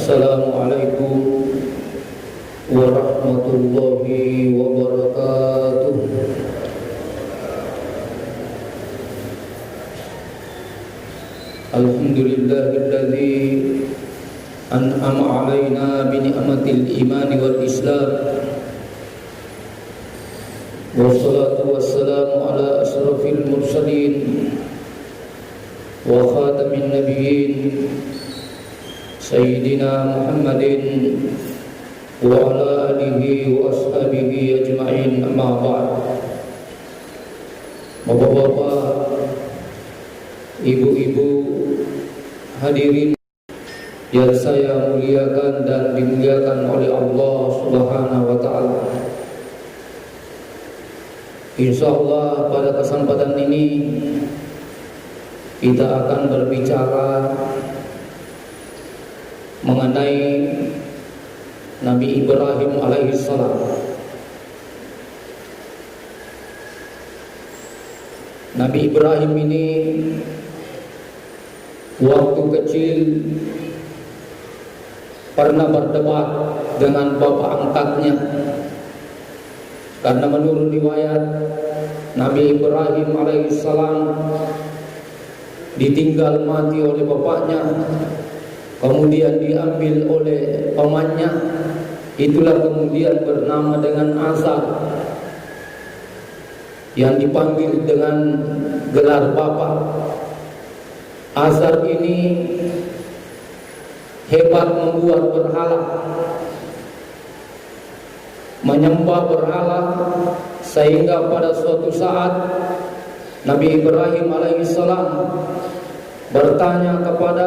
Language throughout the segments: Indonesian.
Assalamualaikum warahmatullahi wabarakatuh. Alhamdulillahilladzi an'ama 'alaina bi ni'matil iman wal islam. Wassalatu wassalamu ala asrafil mursalin wa khatamin nabiyyin Sayyidina Muhammadin wa ala alihi wa ashabihi ajma'in, amma ba'd. Bapak-bapak, ibu-ibu, hadirin yang saya muliakan dan dimuliakan oleh Allah Subhanahu wa ta'ala. Insyaallah pada kesempatan ini kita akan berbicara mengenai Nabi Ibrahim alaihissalam. Nabi Ibrahim ini waktu kecil pernah berdebat dengan bapak angkatnya, karena menurut riwayat Nabi Ibrahim alaihissalam ditinggal mati oleh bapaknya, kemudian diambil oleh pamannya. Itulah kemudian bernama dengan Azar, yang dipanggil dengan gelar Bapak. Azar ini hebat membuat berhala, menyembah berhala, sehingga pada suatu saat Nabi Ibrahim alaihissalam bertanya kepada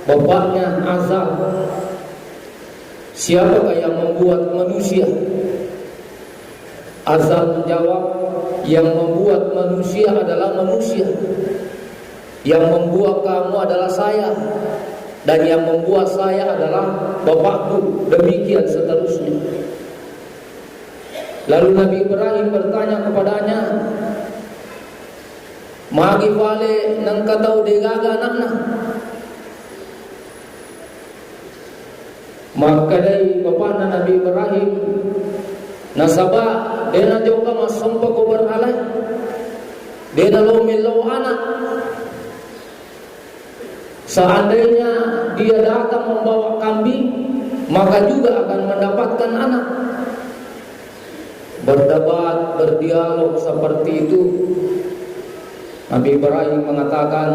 bapaknya Azar, siapakah yang membuat manusia? Azar menjawab, yang membuat manusia adalah manusia, yang membuat kamu adalah saya, dan yang membuat saya adalah bapakku, demikian seterusnya. Lalu Nabi Ibrahim bertanya kepadanya, magi vale nang katau degaga anakna. Maka dari bapakna Nabi Ibrahim, nasaba dena joka masompa ko berhalai, dena lo melau anak. Seandainya dia datang membawa kambing, maka juga akan mendapatkan anak. Berdebat, berdialog seperti itu, Nabi Ibrahim mengatakan,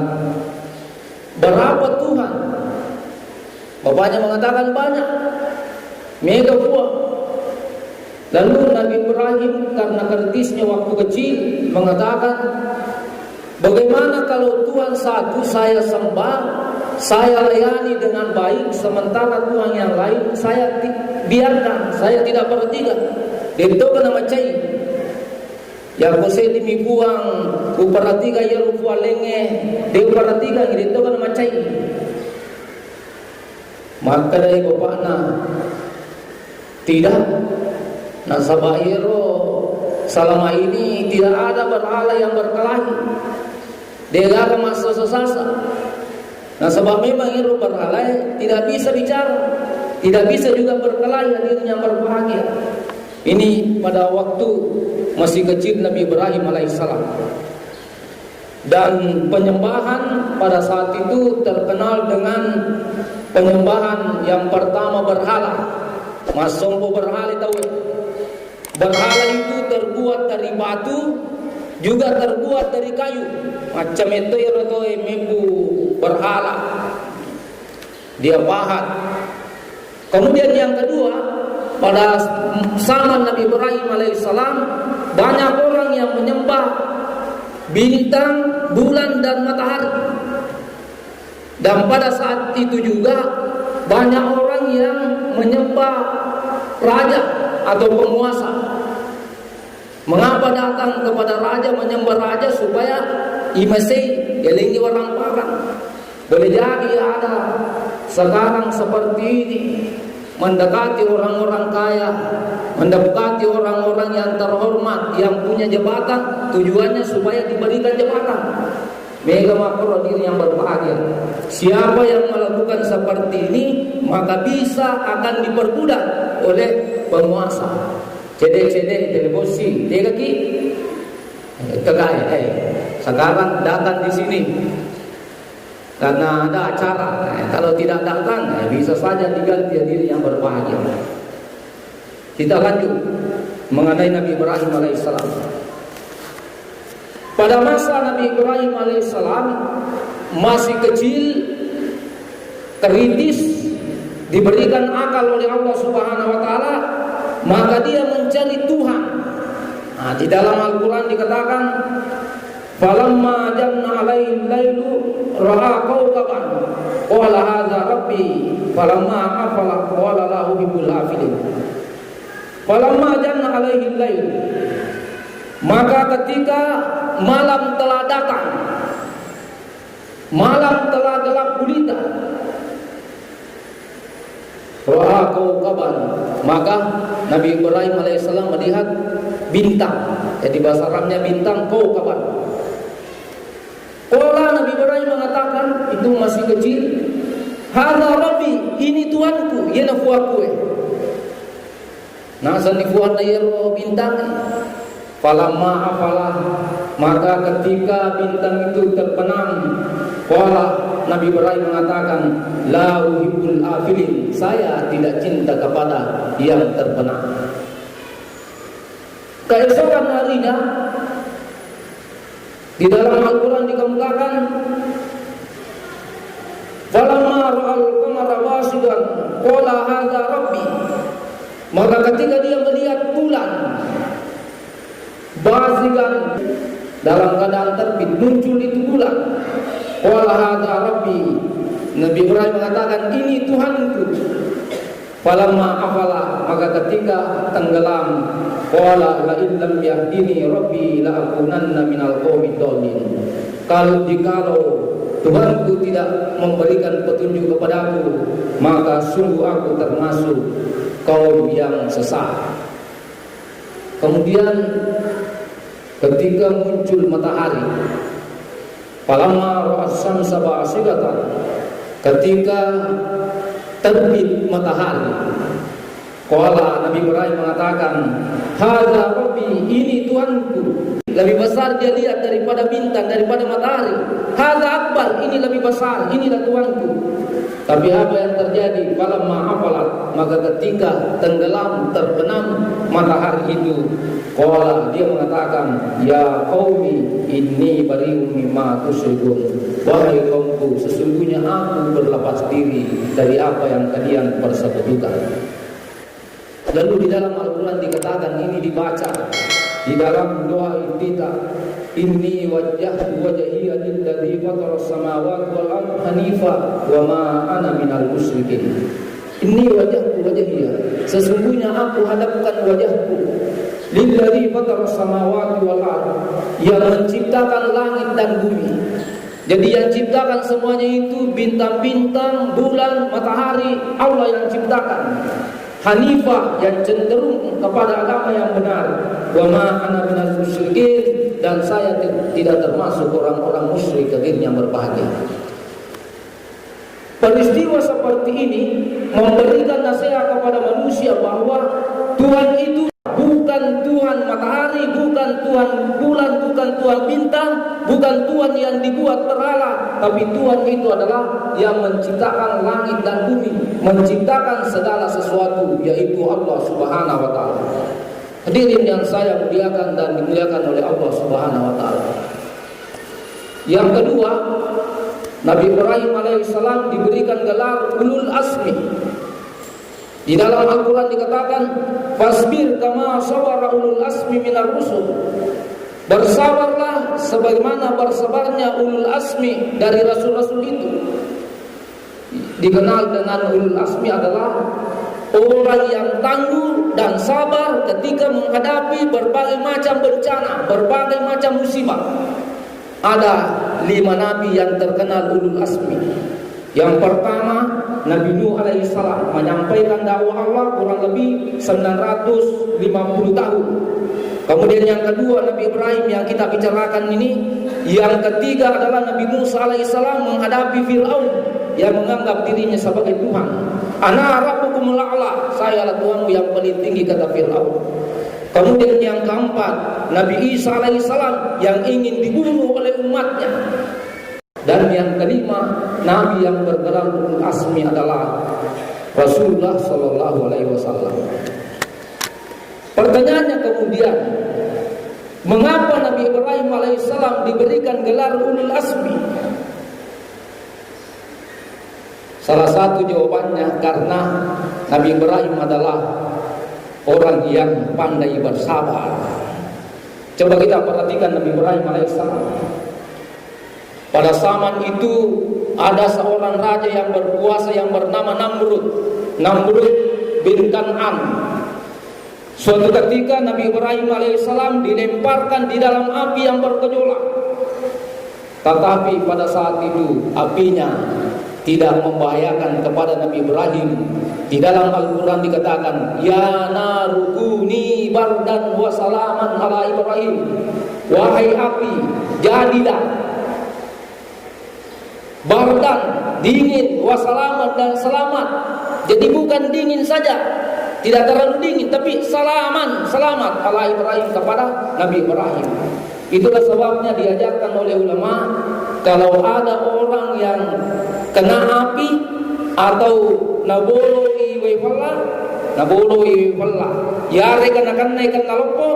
berapa Tuhan? Bapaknya mengatakan banyak, mega buah. Lalu Nabi Ibrahim karena kritisnya waktu kecil mengatakan, bagaimana kalau Tuhan satu saya sembah, saya layani dengan baik, sementara Tuhan yang lain saya biarkan, saya tidak perhatikan. Itu kena macai. Ya kose dimi buang, uperhatikan ya rupa lenge, dia perhatikan itu kena macai. Maka dari bapakna tidak, nasabahiro selama ini tidak ada berhala yang berkelahi, dia gak akan masuk sesasa. Nasabah memang hiro berhala tidak bisa bicara, tidak bisa juga berkelahi, dirinya berbahagia. Ini pada waktu masih kecil Nabi Ibrahim alaihissalam. Dan penyembahan pada saat itu terkenal dengan penyembahan yang pertama berhala. Masombo berhala tahu. Berhala itu terbuat dari batu, juga terbuat dari kayu. Macam itu ya mebu berhala. Dia pahat. Kemudian yang kedua, pada zaman Nabi Ibrahim alaihissalam banyak orang yang menyembah bintang, bulan dan matahari. Dan pada saat itu juga banyak orang yang menyembah raja atau penguasa. Mengapa datang kepada raja, menyembah raja? Supaya imasi elingi orang parang. Boleh jadi ada sekarang seperti ini, mendekati orang-orang kaya, mendekati orang-orang yang terhormat, yang punya jabatan, tujuannya supaya diberikan jabatan. Mega makro diri yang berbahagia. Siapa yang melakukan seperti ini maka bisa akan diperbudak oleh penguasa. Cedek-cedek televisi, dia kaki kegai. Sekarang datang di sini karena ada acara. Kalau tidak datang, bisa saja diganti diri yang berbahagia. Kita lanjut mengenai Nabi Ibrahim alaihissalam. Pada masa Nabi Ibrahim alaihissalam masih kecil, kritis, diberikan akal oleh Allah Subhanahu wa taala, maka dia mencari Tuhan. Nah, di dalam Al-Qur'an dikatakan, "Falamma janna 'alaihi al-lailu ra'a kawkaban qala hadza rabbi falamma afala qala la uhibbul afilin." Falamma janna 'alaihi al-lail, maka ketika malam telah datang, malam telah gelap gulita, ra'a kawkaban, maka Nabi Ibrahim alaihissalam melihat bintang. Jadi bahasa Arabnya bintang, kawkaban. Qala, Nabi Ibrahim mengatakan, itu masih kecil, hadza rabbi, ini Tuhanku, yana fuakue. Nah, sandifuan ayro bintang. Falamma afalah, maka ketika bintang itu terbenam, qala, Nabi Ibrahim mengatakan, la uhibbul afilin, saya tidak cinta kepada yang terbenam. Keesokan harinya di dalam Al-Quran dikemukakan, falamma ra'al qamara basidan qala hadza rabbi, maka ketika dia melihat bulan basidan dalam keadaan terbit, muncul itu bulan, qala hadza rabbi, Nabi Ibrahim mengatakan, ini Tuhanku. Falamma afala, maka ketika tenggelam, qala la illam yahdini rabbi la akunanna minal qaumid dhalin. Jikalau Tuhanku tidak memberikan petunjuk kepadaku, maka sungguh aku termasuk kaum yang sesat. Kemudian ketika muncul matahari, falamma ra'as syamsa basiqatan, ketika terbit matahari, qala, Nabi Ibrahim mengatakan, hadza rabbi, ini Tuhanku. Lebih besar dia lihat daripada bintang, daripada matahari. Hadza akbar, ini lebih besar, inilah Tuhanku. Tapi apa yang terjadi? Falamma afalat, maka ketika tenggelam, terbenam matahari itu, qala, dia mengatakan, ya qaumi inni bari'un mimma tusyrikun, wahai kaumku, sesungguhnya aku berlepas diri dari apa yang kalian persekutukan. Lalu di dalam Al-Quran dikatakan, ini dibaca di dalam doa iftitah, inni wajjahtu wajhiya lilladzi fataras samawati wal ardh hanifa wa ma ana minal musyrikin. Inni wajjahtu wajhiya, sesungguhnya aku hadapkan wajahku, lilladzi fataras samawati wal ardh, yang menciptakan langit dan bumi. Jadi yang ciptakan semuanya itu bintang-bintang, bulan, matahari, Allah yang ciptakan. Hanifah, yang cenderung kepada agama yang benar. Wa ma ana minal musyrikin, dan saya tidak termasuk orang-orang musyrik yang berbahagia. Peristiwa seperti ini memberikan nasihat kepada manusia bahwa Tuhan itu bukan Tuhan matahari, bukan Tuhan bulan, bukan Tuhan bintang, bukan Tuhan yang dibuat berhala, tapi Tuhan itu adalah yang menciptakan langit dan bumi, menciptakan segala sesuatu, yaitu Allah Subhanahu wa taala. Hadirin yang saya muliakan dan dimuliakan oleh Allah Subhanahu wa taala. Yang kedua, Nabi Ibrahim alaihissalam diberikan gelar ulul asmi. Di dalam Al-Quran dikatakan, fasbir kama sawara ulul asmi minar rusul. Bersabarlah sebagaimana bersabarnya ulul asmi dari rasul-rasul itu. Dikenal dengan ulul asmi adalah orang yang tangguh dan sabar ketika menghadapi berbagai macam bencana, berbagai macam musibah. Ada 5 nabi yang terkenal ulul asmi. Yang pertama, Nabi Nuh alaihissalam menyampaikan dakwah Allah kurang lebih 950 tahun. Kemudian yang kedua Nabi Ibrahim yang kita bicarakan ini. Yang ketiga adalah Nabi Musa alaihissalam menghadapi Fir'aun yang menganggap dirinya sebagai Tuhan. Ana rabbukumul a'la, saya adalah Tuhanmu yang paling tinggi, kata Fir'aun. Kemudian yang keempat Nabi Isa alaihissalam yang ingin dibunuh oleh umatnya. Dan yang kelima Nabi yang bergelar ulul asmi adalah Rasulullah sallallahu alaihi wasallam. Pertanyaannya kemudian, mengapa Nabi Ibrahim alaihissalam diberikan gelar ulul asmi? Salah satu jawabannya karena Nabi Ibrahim adalah orang yang pandai bersabar. Coba kita perhatikan Nabi Ibrahim alaihissalam. Pada zaman itu ada seorang raja yang berkuasa yang bernama Namrud bin Kan'an. Suatu ketika Nabi Ibrahim alaihissalam dilemparkan di dalam api yang bergejolak. Tetapi pada saat itu apinya tidak membahayakan kepada Nabi Ibrahim. Di dalam Al-Quran dikatakan, Ya narukuni bardan wa salaman ala Ibrahim. Wahai api, jadilah bardan, dingin, wa salaman, dan selamat. Jadi bukan dingin saja, tidak terlalu dingin, tapi selamat ala Ibrahim, kepada Nabi Ibrahim. Itulah sebabnya diajarkan oleh ulama, kalau ada orang yang kena api atau naboloi wefalla, yare kena lopo,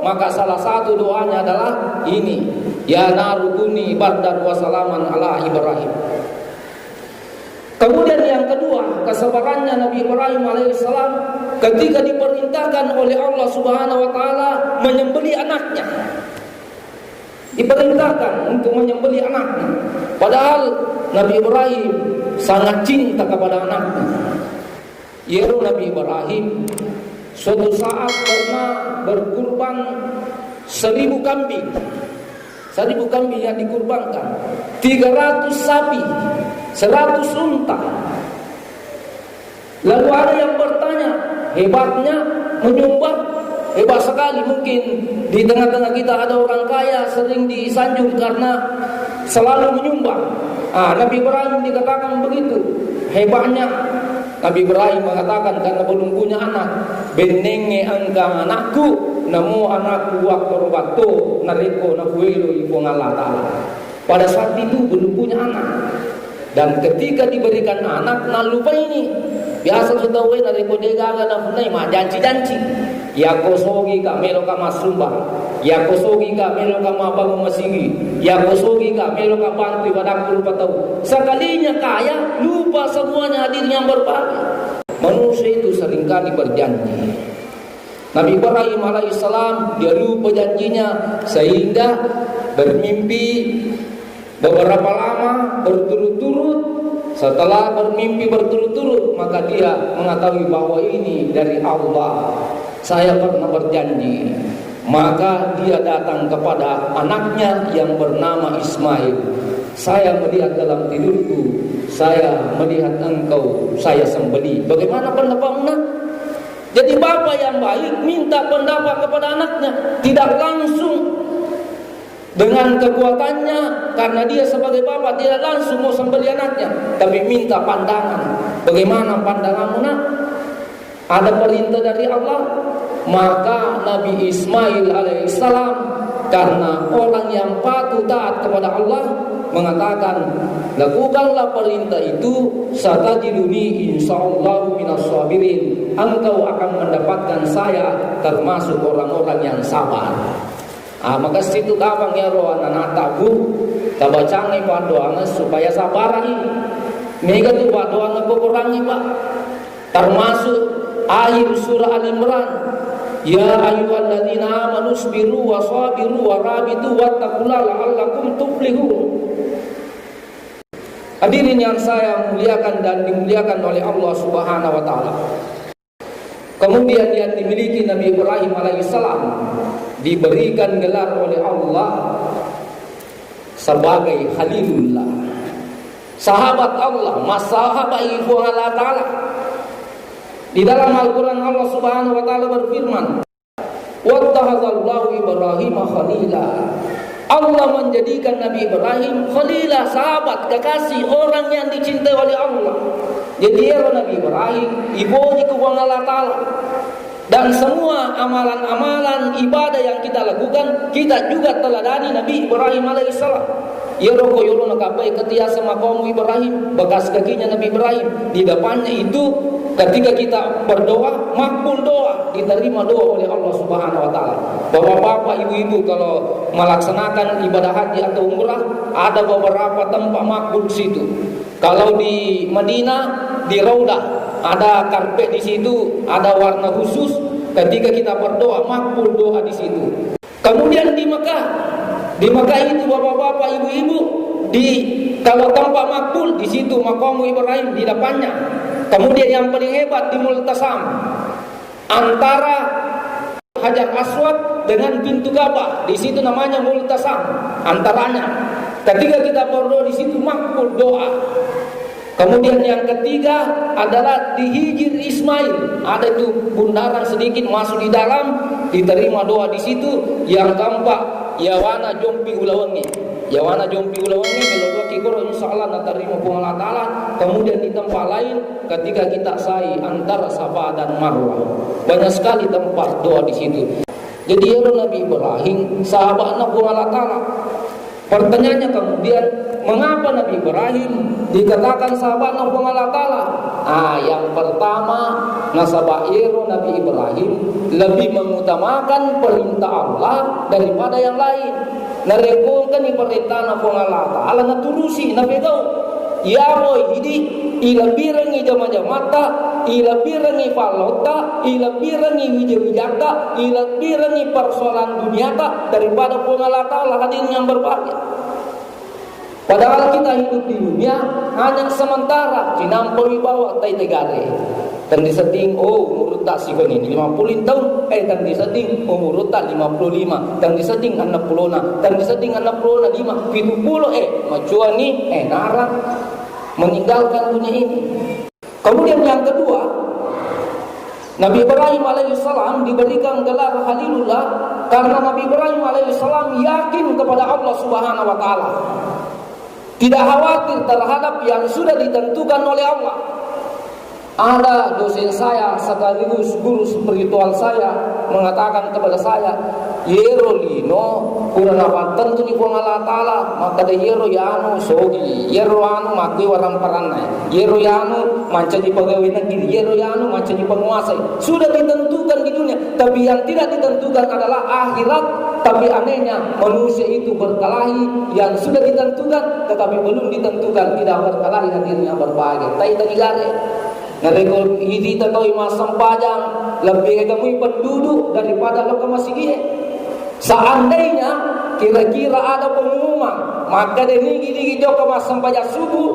maka salah satu doanya adalah ini, ya narukuni bardan wa salaman ala Ibrahim. Kemudian yang kedua, kesabarannya Nabi Ibrahim alaihissalam ketika diperintahkan oleh Allah Subhanahu wa taala menyembelih anaknya. Diperintahkan untuk menyembelih anaknya. Padahal Nabi Ibrahim sangat cinta kepada anaknya. Yaitu Nabi Ibrahim suatu saat pernah berkurban 1000 kambing. 1000 kambing yang dikurbankan, 300 sapi, 100 unta. Lalu ada yang bertanya, hebatnya menyumbang, hebat sekali. Mungkin di tengah-tengah kita ada orang kaya sering disanjung karena selalu menyumbang. Nabi Ibrahim dikatakan begitu, hebatnya. Nabi Ibrahim mengatakan karena belum punya anak, benenge angka anakku, namu anakku waktu waktu nariko nakuelo ibu Allah Ta'ala. Pada saat itu belum punya anak, dan ketika diberikan anak, lupa ini. Biasa sudah nariko dega na funai ma janji-janji. Ya kosogi ka melo ka masumba, ya kosogi ka melo ka mabangun masigi, ya kosogi ka melo ka bantu ibadah lupa tahu. Sekalinya kaya, lupa semuanya hadir yang berbagi. Manusia itu seringkali berjanji. Nabi Ibrahim alaihissalam dia lupa janjinya sehingga bermimpi beberapa lama berturut-turut. Setelah bermimpi berturut-turut, maka dia mengetahui bahwa ini dari Allah. Saya pernah berjanji. Maka dia datang kepada anaknya yang bernama Ismail. Saya melihat dalam tidurku, saya melihat engkau, saya sembelih. Bagaimana pendapatnya? Jadi bapak yang baik minta pendapat kepada anaknya, tidak langsung dengan kekuatannya, karena dia sebagai bapak tidak langsung mau sembelih anaknya, tapi minta pandangan. Bagaimana pandanganmu nak? Ada perintah dari Allah. Maka Nabi Ismail alaihissalam karena orang yang patuh taat kepada Allah mengatakan, lakukanlah perintah itu, satajiduni insyaallah minas sabirin. Engkau akan mendapatkan saya termasuk orang-orang yang sabar. Maka situ kapang ya roh anak tabu tabacangi padoangan supaya sabar ini. Mega tu padoangan kurangi Pak. Termasuk akhir surah Al-Imran. Ya ayyuhalladzina amanu sabiru wa sabiru wa rabitu wattaqullaha la'allakum tuflihun. Hadirin yang saya muliakan dan dimuliakan oleh Allah Subhanahu wa taala. Kemudian yang dimiliki Nabi Ibrahim alaihissalam diberikan gelar oleh Allah sebagai Khalilullah, sahabat Allah, masahabat ibu Allah Ta'ala. Di dalam Al-Quran Allah Subhanahu wa Ta'ala berfirman, Wattakhadzallahu Ibrahim khalila. Allah menjadikan Nabi Ibrahim khalila, sahabat, kekasih, orang yang dicintai oleh Allah. Jadi Nabi Ibrahim ibunya ke Allah Ta'ala. Dan semua amalan-amalan ibadah yang kita lakukan, kita juga teladani Nabi Ibrahim alaihissalam. Yeroko yolono kapai ketiasa makamu Ibrahim, bekas kakinya Nabi Ibrahim. Di depannya itu ketika kita berdoa, makbul doa, diterima doa oleh Allah Subhanahu wa taala. Bapak-bapak, ibu-ibu, kalau melaksanakan ibadah haji atau umrah, ada beberapa tempat makbul di situ. Kalau di Madinah, di Raudah, ada karpet di situ, ada warna khusus. Ketika kita berdoa, makbul doa di situ. Kemudian di Mekah itu bapak-bapak, ibu-ibu, kalau tempat makbul di situ maqamu Ibrahim di depannya. Kemudian yang paling hebat di Multasam, antara Hajar Aswad dengan pintu Ka'bah, di situ namanya Multasam, antaranya. Ketika kita berdoa di situ makbul doa. Kemudian yang ketiga adalah di Hijr Ismail, ada itu bundaran sedikit masuk di dalam, diterima doa di situ. Yang keempat, Yawana Jompi Ulawangi. Yawana Jompi Ulawangi melodoa kikoro insyaallah natarima ku Allah Ta'ala. Kemudian di tempat lain ketika kita sa'i antara Safa dan Marwah. Banyak sekali tempat doa di situ. Jadi ya Nabi Ibrahim sahabat Nabi Allah Ta'ala. Pertanyaannya kemudian, mengapa Nabi Ibrahim dikatakan sahabat Nabi Allah Ta'ala? Yang pertama, nasabairu Nabi Ibrahim lebih mengutamakan perintah Allah daripada yang lain. Narekokan perintah Nabi Allah Ta'ala, naturusi, napegau. Ya boy, jadi ilabirangi jama-jamata, ilabirangi falota, ilabirangi wija-wijata, ilabirangi persoalan duniata daripada Allah Ta'ala. Hadirin yang berbahagia, padahal kita hidup di dunia hanya sementara. Cinampoi bawa tai negare dan disetting umur tak sih ini 50 tahun, dan disetting umur tak 55, dan disetting 60, dan disetting 65, 70 macua ni narang meninggalkan dunia ini. Kemudian yang kedua, Nabi Ibrahim alaihissalam diberikan gelar Khalilullah karena Nabi Ibrahim alaihissalam yakin kepada Allah Subhanahu wa taala. Tidak khawatir terhadap yang sudah ditentukan oleh Allah. Ada dosen saya sekaligus guru spiritual saya mengatakan kepada saya, "Yero lino kurang apa tentu ni ko Allah Ta'ala, maka de yero yanu sogi, yero anu makui warang paranai, yero yanu manca di pegawai negeri, yero yanu manca di penguasa." Sudah ditentukan di dunia, tapi yang tidak ditentukan adalah akhirat. Tapi anehnya manusia itu berkelahi, yang sudah ditentukan tetapi belum ditentukan tidak berkelahi, hadirnya berbahagia. Tai negara narekol ini tahu masam pajang lebih kami penduduk daripada lo kemasigie. Seandainya kira-kira ada pengumuman, maka ini gini jauh kemasam pajak subuh,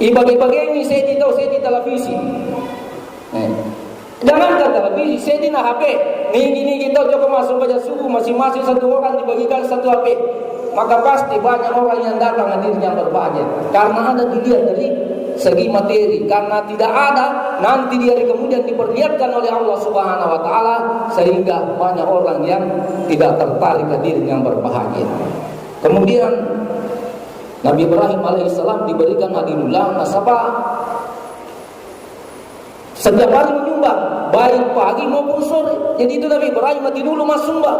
ibagi-bagi ini saya tahu saya di televisi. Jangankan televisi, saya di HP. Ini kita jauh kemasam pajak subuh, masing-masing satu orang dibagikan satu HP. Maka pasti banyak orang yang datang hadirnya berbahagia karena ada dilihat dari segi materi. Karena tidak ada, nanti di hari kemudian diperlihatkan oleh Allah Subhanahu wa taala, sehingga banyak orang yang tidak tertarik hadir yang berbahagia. Kemudian Nabi Ibrahim alaihissalam diberikan hadilullah nasabah. Setiap hari menyumbang, baik pagi maupun sore. Jadi itu Nabi Ibrahim mati dulu mas sumbang.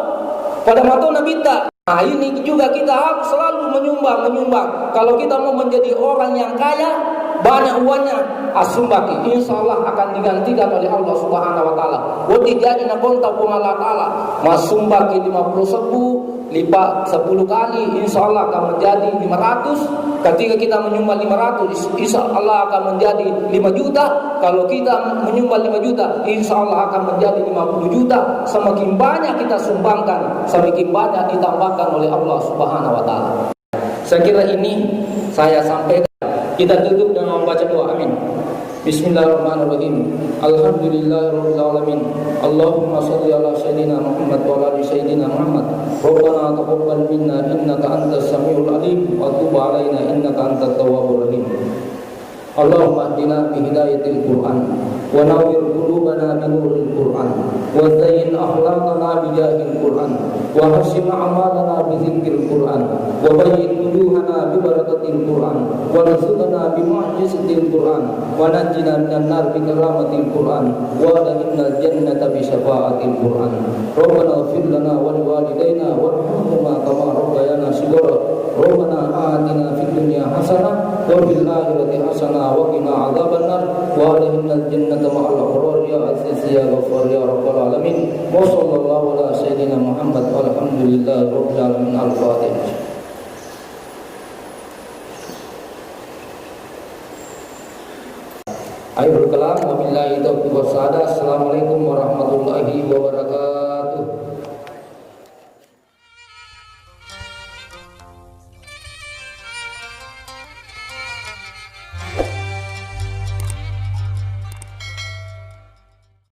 Pada mata Nabi tak. Nah ini juga kita harus selalu menyumbang. Kalau kita mau menjadi orang yang kaya, banyak uangnya, asumbaki, insya Allah akan digantikan oleh Allah Subhanahu wa taala. Wati jadi nak kontak pun Allah Ta'ala, masumbaki 50 lipat 10 kali, insya Allah akan menjadi 500. Ketika kita menyumbang 500, insya Allah akan menjadi 5 juta. Kalau kita menyumbang 5 juta, insya Allah akan menjadi 50 juta. Semakin banyak kita sumbangkan, semakin banyak ditambahkan oleh Allah Subhanahu wa taala. Saya kira ini saya sampaikan. Kita tutup dengan membaca doa. Amin. Bismillahirrahmanirrahim. Alhamdulillahirabbil alamin. Allahumma shalli ala sayyidina Muhammad wa ala ali sayyidina Muhammad. Rabbana taqabbal minna innaka antas samiul alim wa tub alaina innaka antat tawwabur rahim. Allahumma hdina bi hidayatil Qur'an wa nawwir qulubana bi nuril Qur'an wa zayyin akhlaqana bi jahil Qur'an wa hasin a'malana bi dzikril Qur'an wa bayyin wujuhana bi barakatil Qur'an wa rizqna bi mu'jizatil Qur'an wa najjina minan nar bi karamatil Qur'an wa adkhilna jannata bi syafaatil Qur'an. Rabbana ighfir lana wa liwalidayna warhamhuma kama rabbayana shighara. Rabbana atina fid dunya hasanah wa fil akhirati hasanah wa qina adzabannar wa adkhilna jannata ma'al abrar ya aziz ya ghafar ya rabbal alamin. Wa sallallahu ala sayyidina Muhammad walhamdulillahi rabbil alamin. Al-Fatihah. Ayo berkelam, wabillahi taufiq wassalam. Assalamualaikum